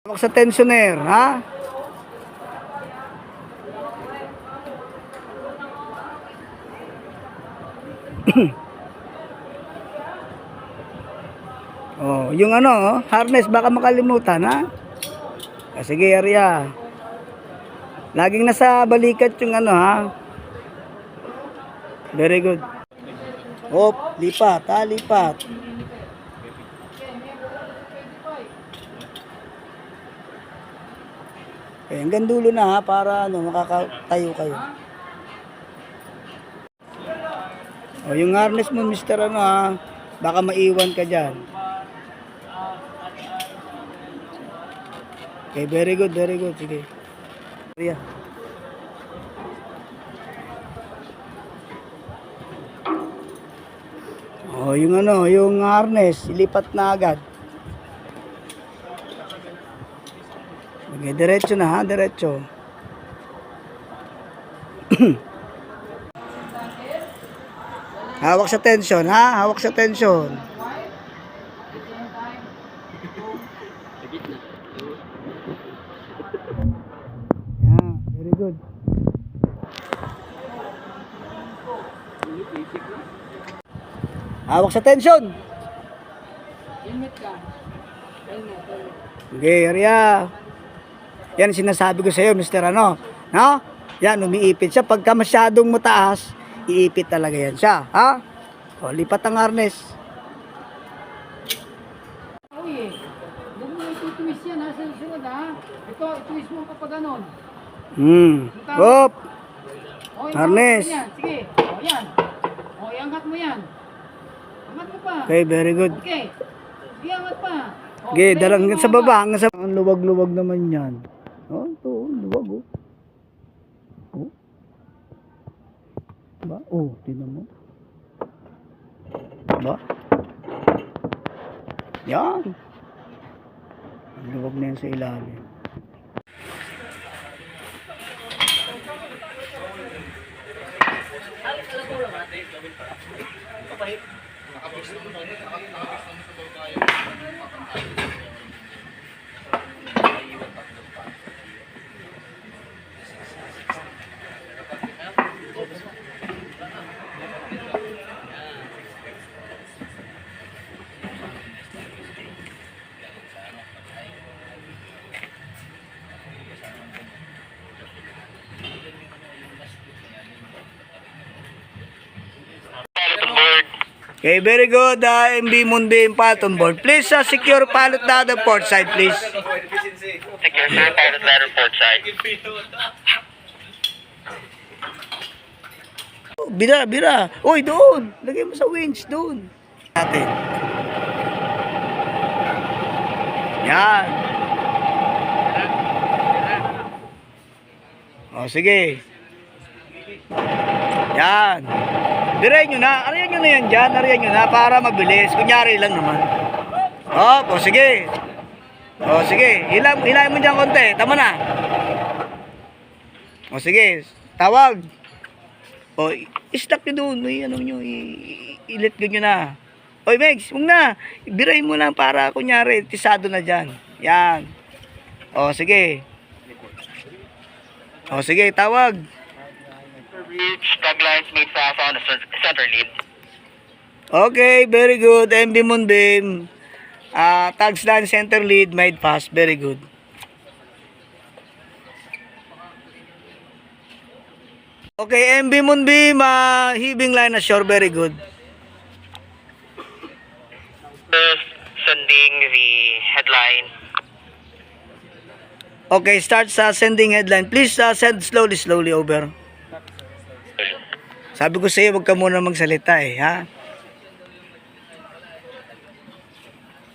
Hawak sa tensioner, ha? Oh, yung ano, harness baka makalimutan, ha? Sige, Arya. Laging nasa balikat yung ano, ha? Very good. Hop, lipat, ha? Lipat. Okay, hanggang dulo na, ha? Para ano, makakatayo kayo. Oh, yung harness mo, Mr. Ano, ha? Baka maiwan ka dyan. Okay, very good, very good. Sige. Arya. Oh, yung ano, yung harness, ilipat na agad. Okay, diretso na, ha, diretso. Hawak sa tension, ha? Hawak sa tension. Yeah, very good. Hawak sa tension. Okay, Arya. Yan sinasabi ko sa iyo, Mr. Ano, no? Yan, umiipit siya. Pagka masyadong mataas, iipit talaga yan siya, ha? O, lipat ang harness. Uy, huwag mo itutuwis yan ha, sa susunod ha. Ito, ituwis mo kapag ganon. Hop. O, Harness. yan. Sige, o yan. O, iangat mo yan. Angat mo pa. Okay, very good. Okay. Sige, angat pa. O, Okay, sabay dalang mo sa angat. baba, hanggang sa ang luwag-luwag naman yan. Oh, ito, luwag, oh. Oh. Ba? Oh, tingnan mo. Ba? Yan. Ang luwag na yan sa ilalim. Okay, very good. MB Moonbeam pilot on board. Please secure pilot ladder port side, please. Secure sir, pilot ladder port side. Bira, bira. Uy, doon. Lagay mo sa winch, doon. Natin. Yan. O, sige. Yan. Birahin nyo na. Arayan nyo na yan dyan. Arayan nyo na para mabilis. Kunyari lang naman. O, sige. O, sige. Hilahin mo dyan konti. Tama na. O, sige. Tawag. O, i-stop nyo doon. Ano nyo, i-let go nyo na. Oy, Megs, huwag na. Birahin mo lang para, kunyari, tisado na dyan. Yan. O, sige. O, sige, tawag. Reach, taglines made fast on the center lead. Okay, very good. MB Moonbeam. Tags line center lead, made fast. Very good. Okay, MB Moonbeam, heaving line ashore. Very good. First, sending the headline. Okay, start sa sending headline. Please send slowly over. Sabi ko sa iyo, wag ka muna magsalita ha?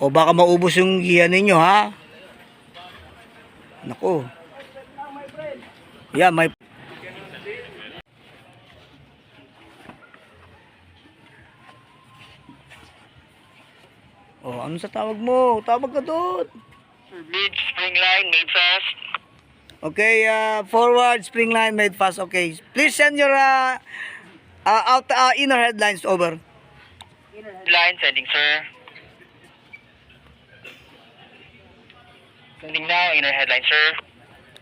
O baka maubos yung giya ninyo, ha? Naku. Yeah, may... Oh, ano sa tawag mo? Tawag ka doon. Reach, spring line made fast. Okay, forward, spring line made fast. Okay, please send your inner headlines over. Line sending, sir. Sending now, inner headline, sir.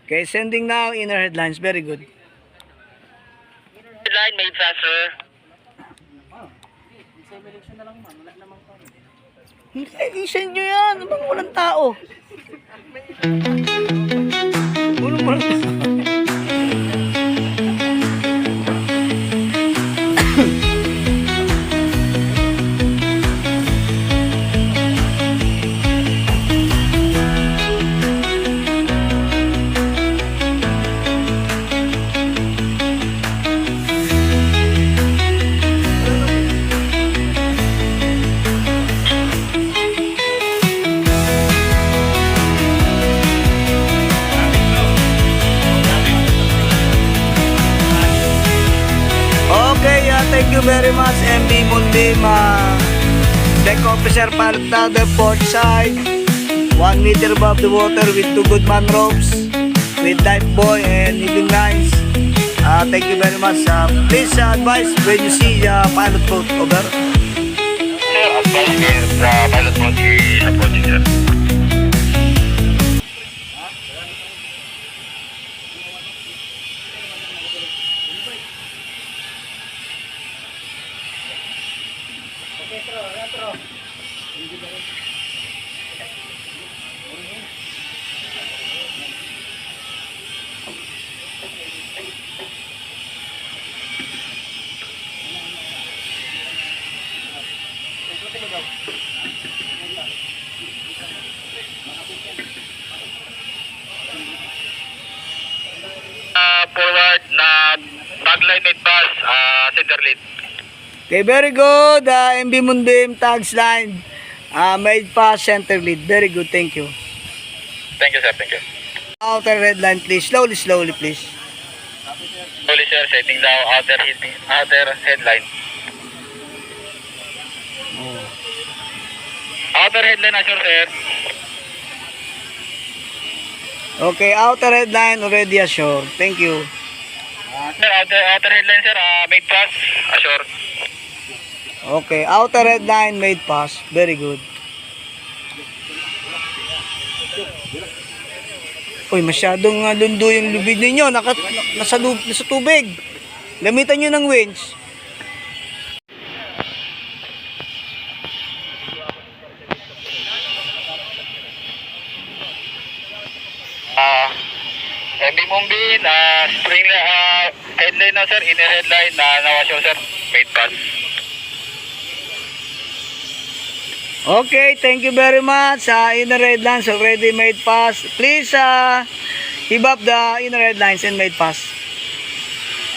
Okay, sending now, inner headlines. Very good. Headline made fast, sir. Hindi, i-send nyo yan. Ano bang walang tao? Walang tao. Okay, thank you very much, MB Mundim, deck officer, pilot ladder, port side, 1 meter above the water with 2 good man ropes, with life buoy and hidden lines. Thank you very much. Please advise when you see pilot boat. Over. Sir, advise me, the pilot mode is approaching, sir. Forward na tagline made pass, center lead. Okay, very good. MB Mundim, tags line, made pass, center lead. Very good, thank you. Thank you, sir. Thank you. Outer red line, please. Slowly, slowly, please. Slowly, sir. Setting now outer headline. Outer headline, assure, sir. Okay, outer red line already ashore. Thank you. Sir, outer headline, sir. Made pass, assure. Okay, outer red line made pass. Very good. Uy, masyadong lundo yung lubid ninyo. Nasa tubig. Gamitan nyo ng winch. MB Mumbin, spring headline na, sir. Inner headline na assure, sir. Made pass. Okay, thank you very much. Inner red lines already made pass. Please heave up the inner red lines and made pass.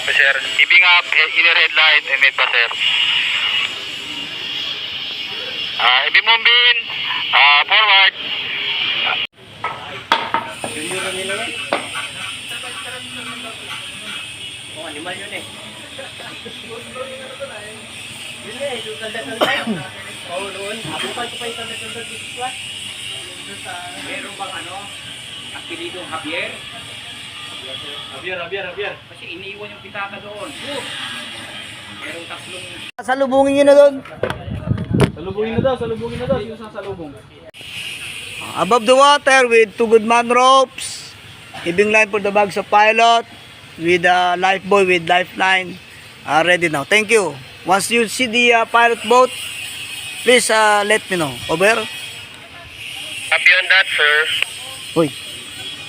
Sir, giving up inner headline and made pass, sir. MB Mumbin, forward. Meron bang apelidong Javier? Javier. Kasi iniwan yung pitaka doon. Merong tatlong... Salubungin nyo na doon. Salubungin na daw. Sino sasalubong? Above the water with 2 good man ropes. Heaving line for the bags of pilot. With a life buoy with lifeline. Ready now. Thank you. Once you see the pilot boat, please let me know. Over. Copy on that, sir. Uy,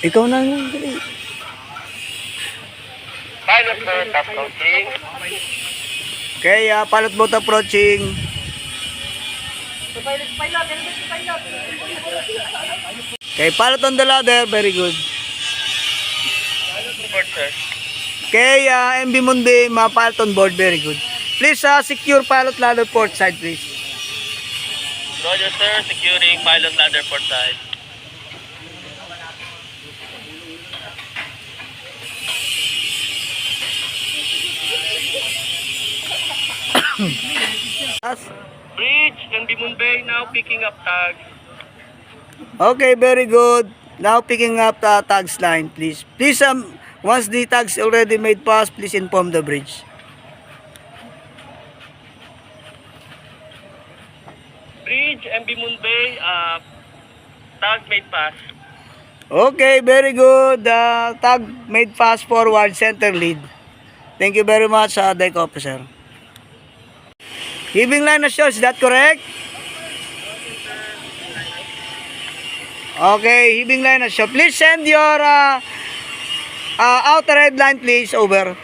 ikaw na yung dali. Pilot boat approaching. Okay, pilot boat approaching. Okay, pilot on the ladder. Very good. Board, sir. Okay, MB Mundim, pilot on board. Very good. Please secure pilot ladder port side, please. Roger, sir. Securing pilot ladder port side. Bridge and Bimunbay now picking up tags. Okay, very good. Now picking up the tags line, please. Please, once the tags already made pass, please inform the bridge. Bridge and Bimunbay, tag made pass. Okay, very good. Tag made fast forward center lead. Thank you very much, deck officer. Heaving line na short, is that correct? Okay, heaving line na short. Please send your outer red line, please, over.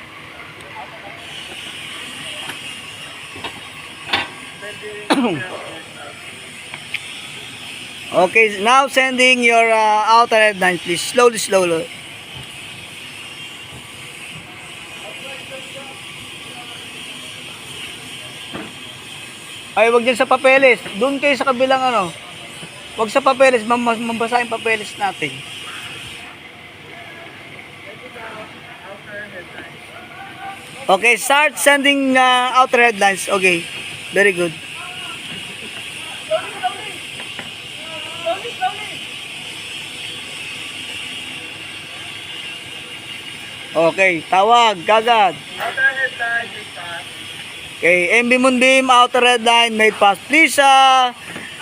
Okay, now sending your outer red line, please. Slowly, slowly. Ay, wag dyan sa papeles. Doon kayo sa kabilang ano. Wag sa papeles, mambasa yung papeles natin. Okay, start sending out red lines. Okay, very good. Okay, tawag, kagad. Okay, MB Moonbeam, outer red line, made fast. Please,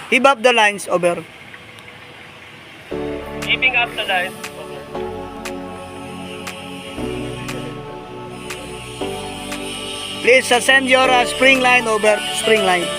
heave up the lines, over. Keeping up the line. Please, send your spring line, over, spring line.